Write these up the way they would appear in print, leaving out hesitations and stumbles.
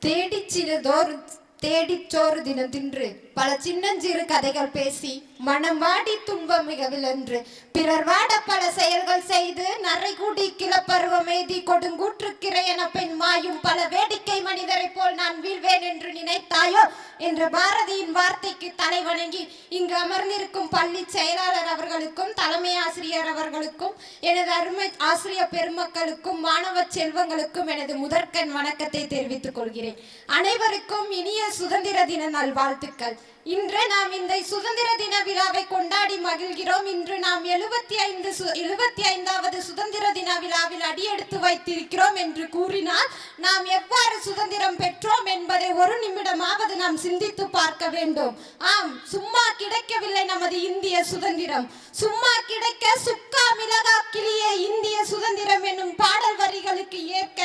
தேடிச்சோறு தினம் தின்று பல சின்னஞ்சிறு கதைகள் பேசி மனம் வாடி துன்பம் மிகவிலன்று பிறர் வாட பல செயல்கள் செய்து நரை கூடி கிளப்பருவம் எய்தி கொடுங்கூற்றுக்கிறை என பெண் மாயும் பல வேடிக்கை மனிதரை போல் நான் வீழ்வேன் என்று நினைத்தாயோ என்று பாரதியின் வார்த்தைக்கு தலை வணங்கி இங்கு அமர்ந்திருக்கும் பள்ளி செயலாளர் அவர்களுக்கும் தலைமை ஆசிரியர் அவர்களுக்கும் எனது அருமை ஆசிரியர் பெருமக்களுக்கும் மாணவ செல்வங்களுக்கும் எனது முதற்கண் வணக்கத்தை தெரிவித்துக் கொள்கிறேன். அனைவருக்கும் இனிய சுதந்திர தின நல்வாழ்த்துக்கள். இன்று நாம் இந்த சுதந்திர தின விழாவை கொண்டாடி மகிழ்கிறோம். இன்று நாம் 75வது சுதந்திர தின விழாவில் அடியெடுத்து வைத்திருக்கிறோம் என்று கூறினால் நாம் எவ்வாறு சுதந்திரம் பெற்றோம் என்பதை ஒரு நிமிடமாவது நாம் சிந்தித்து பார்க்க வேண்டும். ஆம், சும்மா கிடைக்கவில்லை நமது இந்திய சுதந்திரம். சும்மா கிடைக்க சுக்கா மிளகா கிளியே இந்திய சுதந்திரம் என்னும் பாடல் வரிகளுக்கு ஏற்க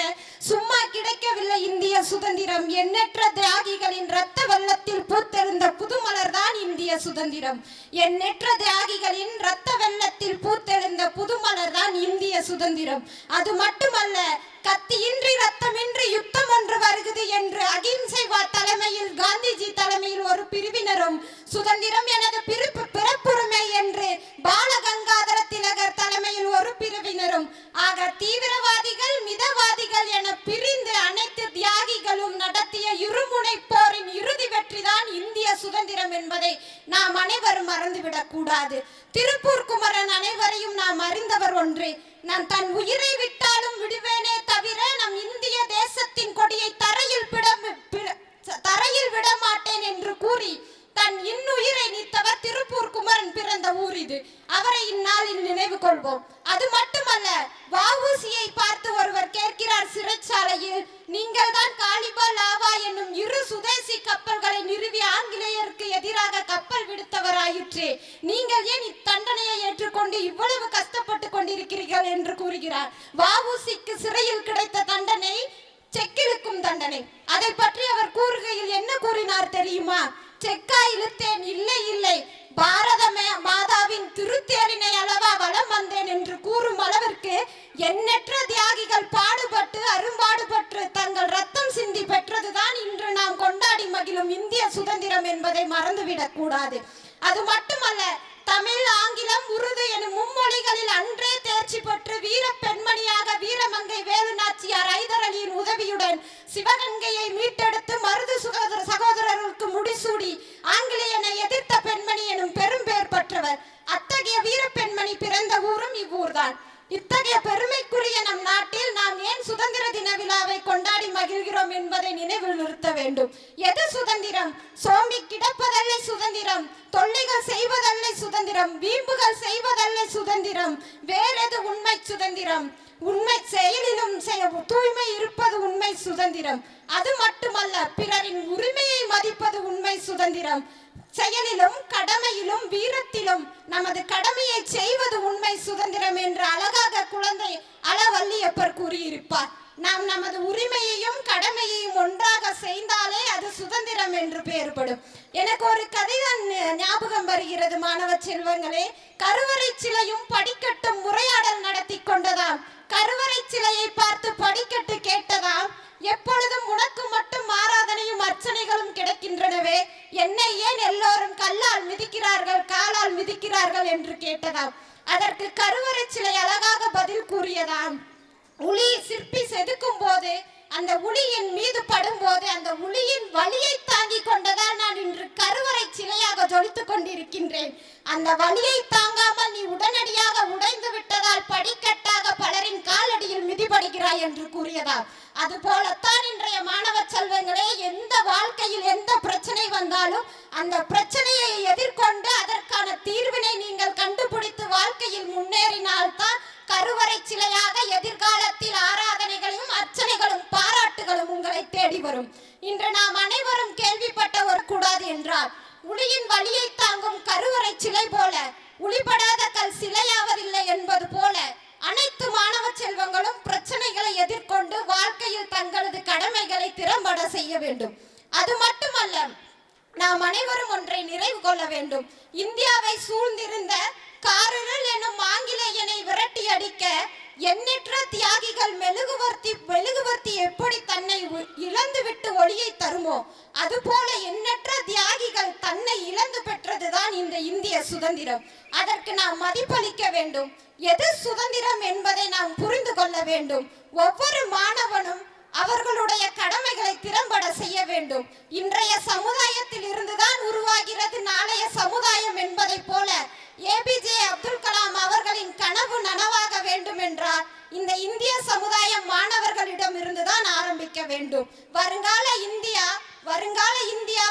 சும்மா கிடைக்கவில்லை இந்திய சுதந்திரம். எண்ணற்ற தியாகிகளின் இரத்த வெள்ளத்தில் பூத்தெழுந்த புதுமலர் தான் இந்திய சுதந்திரம். எண்ணற்ற தியாகிகளின் இரத்த வெள்ளத்தில் பூத்தெழுந்த புதுமலர் தான் இந்திய சுதந்திரம். அது மட்டுமல்ல, கத்தியின்றி ரத்தமின்றி யுத்தம் ஒன்று வருகிறது என்று அகிம்சை தலைமையில் காந்திஜி தலைமையில் ஒரு பிரிவினரும் சுதந்திரம் எனது பிறப்புரிமை என்று பாலகங்காதர திலகர் தலைமையில் ஒரு பிரிவினரும் ஆக தீவிரவாதிகள் மிதவாதிகள் என பிரிந்து அனைத்து தியாகிகளும் நடத்திய இருமுனை போரின் இறுதி வெற்றிதான் இந்திய சுதந்திரம் என்பதை நாம் அனைவரும் மறந்துவிடக் கூடாது. திருப்பூர் குமரன் அனைவரையும் நாம் அறிந்தவர் ஒன்றே. நான் தன் உயிரை விட்டாலும் விடுவேனே தவிர நம் இந்திய தேசத்தின் கொடியை தரையில் விட மாட்டேன் என்று கூறி தன் இன்னுயிரை நீத்தவர் திருப்பூர் குமரன் பிறந்த ஊர் இது. அவரை இந்நாளில் நினைவு கொள்வோம். அது மட்டுமல்ல, வஉசியை பார்த்து ஒருவர் கேட்கிறார் சிறைச்சாலையில், நீங்கள் தான் காலிபா லாவா என்னும் இரு சுதேசி கப்பல்களை நிறுவி ஆங்கிலேயருக்கு எதிராக கப்பல் விடுத்தவராயிற்றே, நீங்கள் ஏன் இத்தண்டனையை ஏற்றுக்கொண்டு இவ்வளவு கஷ்டப்பட்டு கொண்டிருக்கிறீர்கள் என்று கூறுகிறார். வஉசிக்கு சிறையில் கிடைத்த தண்டனை செக்கிழுக்கும் தண்டனை. அதை பற்றி அவர் கூறுகையில் என்ன கூறினார் தெரியுமா? செக்கா இழுத்தேன், இல்லை இல்லை, பாரத மாதாவின் திருத்தேரினை அளவா வலம் வந்தேன் என்று கூறும் அளவிற்கு எண்ணற்ற தியாகிகள் பாடுபட்டு அரும்பாடுபட்டு தங்கள் ரத்தம் சிந்தி பெற்றதுதான் இன்று நாம் கொண்டாடி மகிழும் இந்திய சுதந்திரம் என்பதை மறந்துவிடக் கூடாது. அது மட்டுமல்ல, தமிழ், ஆங்கிலம், உருது எனும் மும்மொழிகளில் அன்றே தேர்ச்சி பெற்று வீர பெண்மணியாக வீரமங்கை வேலுநாச்சியார் ஐதர் அலியின் உதவியுடன் சிவகங்கையை மீட்டெடுத்து மருது சகோதரர்களுக்கு முடிசூடி ஆங்கிலேயனை எதிர்த்த பெண்மணி எனும் பெரும் பெயர் பெற்றவர். அத்தகைய வீர பெண்மணி பிறந்த ஊரும் இவ்வூர்தான். இத்தகைய பெருமைக்குரிய நம் நாட்டில் நாம் ஏன் சுதந்திர தின விழாவை கொண்டாடி மகிழ்கிறோம் என்பதை நினைவில் நிறுத்த வேண்டும். எது சுதந்திரம்? சோம்பி கிடப்பதல்ல சுதந்திரம், தொல்லைகள் செய்வதல்ல சுதந்திரம், வீம்புகள் செய்வதல்ல சுதந்திரம். வேறெது உண்மை சுதந்திரம்? உண்மை செயலிலும் தூய்மை இருப்பது உண்மை சுதந்திரம். அது மட்டுமல்ல, பிறரின் உரிமையை மதிப்பது உண்மை சுதந்திரம். செயலிலும் கடமையிலும் வீரத்திலும் நமது கடமையை செய்வது உண்மை சுதந்திரம் என்று அழகாக குழந்தை அளவல்லியப்பர் கூறியிருப்பார். நாம் நமது உரிமையையும் கடமையையும் ஒன்றாக செய்தாலே அது சுதந்திரம் என்று பெயர்படும். எனக்கு ஒரு கதைதான் ஞாபகம் வருகிறது மாணவ செல்வங்களே. கருவறை சிலையும் படிக்கட்டும் உரையாடல் நடத்தி கொண்டதாம். கருவறை சிலையை பார்த்து படிக்கட்டு கேட்டதாம், எப்பொழுதும் உனக்கு மட்டும் ஆராதனையும் அர்ச்சனைகளும் கிடைக்கின்றனவே, என்னை ஏன் எல்லோரும் கல்லால் மிதிக்கிறார்கள் காலால் மிதிக்கிறார்கள் என்று கேட்டதாம். அதற்கு கருவறை சிலை அழகாக பதில் கூறியதாம், உளி சிற்பி செதுக்கும் போது அந்த உளியின் மீது படும்போது அந்த உளியின் வலியை தாங்கி கொண்டதால் நான் இன்று கருவறை சிலையாக ஜொலித்துக் கொண்டிருக்கின்றேன். அந்த வலியை தாங்காமல் நீ உடனடியாக உடைந்து விட்டதால் படிக்கட்டாக பலரின் காலடியில் மிதிபடுகிறாய் என்று கூறியதாம். அது போலத்தான் இன்றைய மாணவ செல்வங்களே, எந்த வாழ்க்கையில் எந்த பிரச்சனை வந்தாலும் அந்த பிரச்சனையை எதிர்கொண்டு அதற்கான தீர்வினை நீங்கள் கண்டுபிடித்து வாழ்க்கையில் முன்னேறினால்தான் கருவறை சிலையாக எதிர்காலத்தில் ஆராதனைகளும் அர்ச்சனைகளும் பாராட்டுகளும் உங்களை தேடி வரும். இன்று நாம் அனைவரும் கேள்விப்பட்ட ஒரு கூடாது என்றால், உளியின் வலியை தாங்கும் கருவறை சிலை போல உளிபடாத கல் சிலையாவதில்லை என்பது போல அனைத்து மாணவ செல்வங்களும் பிரச்சனைகளை எதிர்கொண்டு வாழ்க்கையில் தங்களது கடமைகளை திறம்பட செய்ய வேண்டும். அது மட்டுமல்ல, நாம் அனைவரும் ஒன்றை நிறைவு கொள்ள வேண்டும். இந்தியாவை சூழ்ந்திருந்த காரிருள் எனும் ஆங்கிலேயனை விரட்டி அடிக்க எண்ணற்ற தியாகிகள் மெழுகுவர்த்தி எப்படி தன்னை இழந்து விட்டு ஒளியை தருமோ அதுபோல எண்ணற்ற தியாகிகள் தன்னை இழந்து பெற்றதுதான் இந்த இந்திய சுதந்திரம். அதற்கு நாம் மதிப்பளிக்க வேண்டும். எது சுதந்திரம் என்பதை நாம் புரிந்து கொள்ள வேண்டும். ஒவ்வொரு மாணவனும் அவர்களுடைய கடமைகளை திறம்பட செய்ய வேண்டும். இன்றைய சமுதாயத்தில் இருந்துதான் உருவாகிறது நாளைய சமுதாயம் என்பதை போல ஏபிஜே அப்துல் கலாம் அவர்களின் கனவு நனவாக வேண்டும் என்றால் இந்த இந்திய சமுதாயம் மாணவர்களிடம் இருந்துதான் ஆரம்பிக்க வேண்டும். வருங்கால இந்தியா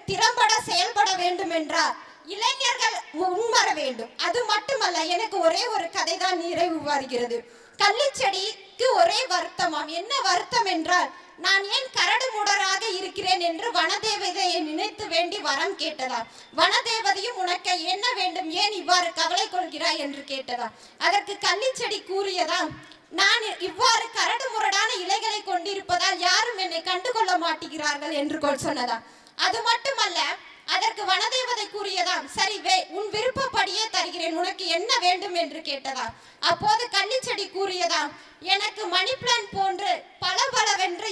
திறம்பட செயல்பட வேண்டும் என்றால் இளைஞர்கள் முன்வர வேண்டும். அது மட்டுமல்ல, எனக்கு ஒரே ஒரு கதை தான் நிறைவு வருகிறது. கள்ளிச்செடிக்கு ஒரே வருத்தமாம். என்ன வருத்தம் என்றால், நான் ஏன் கரடு முரடாக இருக்கிறேன் என்று வனதேவதையை நினைத்து வேண்டி வரம் கேட்டதாம். வனதேவதையும் உனக்கு என்ன வேண்டும், ஏன் இவ்வாறு கவலை கொள்கிறாய் என்று கேட்டதாம். அதற்கு கள்ளிச்செடி கூறியதாம், நான் இவ்வாறு கரடு முரடான இலைகளை கொண்டிருப்பதால் யாரும் என்னை கண்டுகொள்ள மாட்டேங்கிறார்கள் என்று சொன்னதாம். அது மட்டுமல்ல, அதற்கு வனதேவதை கூறியதாம், சரி உன் விருப்பப்படியே தருகிறேன், உனக்கு என்ன வேண்டும் என்று கேட்டதாம். அப்போது கள்ளிச்செடி கூறியதாம், எனக்கு மணி பிளான்ட் போன்று பலவென்று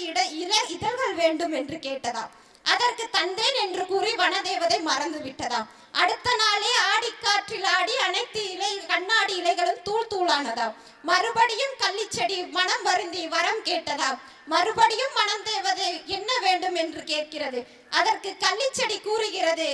இதழ்கள் வேண்டும் என்று கேட்டதாம். அதற்கு தந்தேன் என்று கூறி வனதேவதை மறந்து விட்டதாம். அடுத்த நாளே ஆடிக்காற்றில் ஆடி அனைத்து கண்ணாடி இலைகளும் தூள் தூளானதாம். மறுபடியும் கள்ளிச்செடி மனம் வருந்தி வரம் கேட்டதாம். மறுபடியும் வனதேவதை என்ன வேண்டும் என்று கேட்கிறது. அதற்கு கள்ளிச்செடி கூறுகிறது,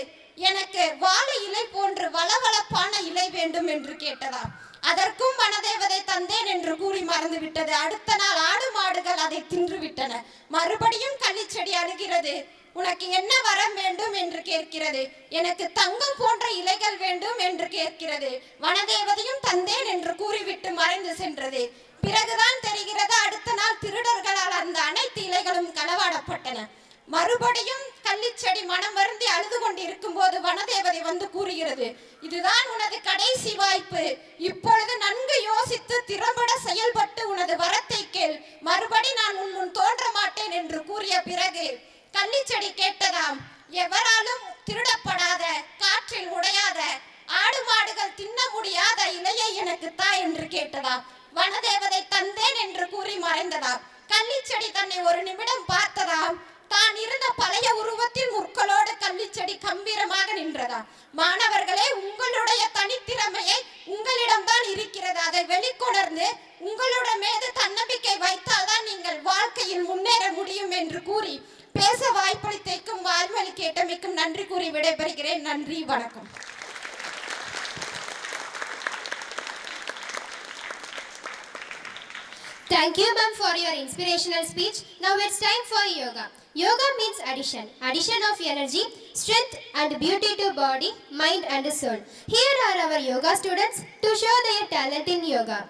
எனக்கு வாழை இலை போன்று வளவளப்பான இலை வேண்டும் என்று கேட்டதாம். அதற்கும் வனதேவதை தந்தேன் என்று கூறி மறந்து விட்டது. அடுத்த நாள் ஆடு மாடுகள் அதை தின்று விட்டன. மறுபடியும் கள்ளிச்செடி அழுகிறது, உனக்கு என்ன வரம் வேண்டும் என்று கேட்கிறது. எனக்கு தங்கம் போன்ற இலைகள் வேண்டும் என்று கேட்கிறது. வனதேவதையும் தந்தேன் என்று கூறிவிட்டு மறைந்து சென்றது. பிறகுதான் தெரிகிறது, அடுத்த நாள் திருடர்களால் அந்த அனைத்து இலைகளும் களவாடப்பட்டன. மறுபடியும் கள்ளிச்செடி மனம் வருந்தி அழுது கொண்டு இருக்கும் போது வனதேவதை வந்து கூறுகிறது, இதுதான் உனது கடைசி வாய்ப்பு. இப்பொழுது நன்கு யோசித்து திறம்பட செயல்பட்டு உனது வரத்தை கேள். மறுபடி நான் உன் தோன்ற மாட்டேன் என்று கூறிய பிறகு கள்ளிச்செடி கேட்டதாம், எவராலும் திருடப்படாத, காற்றில் உடையாத, ஆடு மாடுகள் தின்ன முடியாத இலையை எனக்கு தா என்று கேட்டதாம். வனதேவதை தந்தேன் என்று கூறி மறைந்ததாம். கள்ளிச்செடி தன்னை ஒரு நிமிடம் பார்த்ததாம். தான் இருந்த பழைய உருவத்தில் முற்களோடு கள்ளிச்செடி கம்பீரமாக நின்றதாம். மாணவர்களே, உங்களுடைய தனித்திறமையை உங்களிடம்தான் இருக்கிறது. அதை வெளிக்கொணர்ந்து உங்களுடைய மீது தன்னம்பிக்கை வைத்தால்தான் நீங்கள் வாழ்க்கையில் முன்னேற முடியும் என்று கூறி பேச வாய்ப்பளித்தைக்கும் வாழ்வழி கேட்டமைக்கும் நன்றி கூறி விடைபெறுகிறேன். நன்றி, வணக்கம். Thank you, ma'am, for your inspirational speech. Now it's time for yoga. Yoga means addition of energy, strength and beauty to body, mind and soul. Here are our yoga students to show their talent in yoga.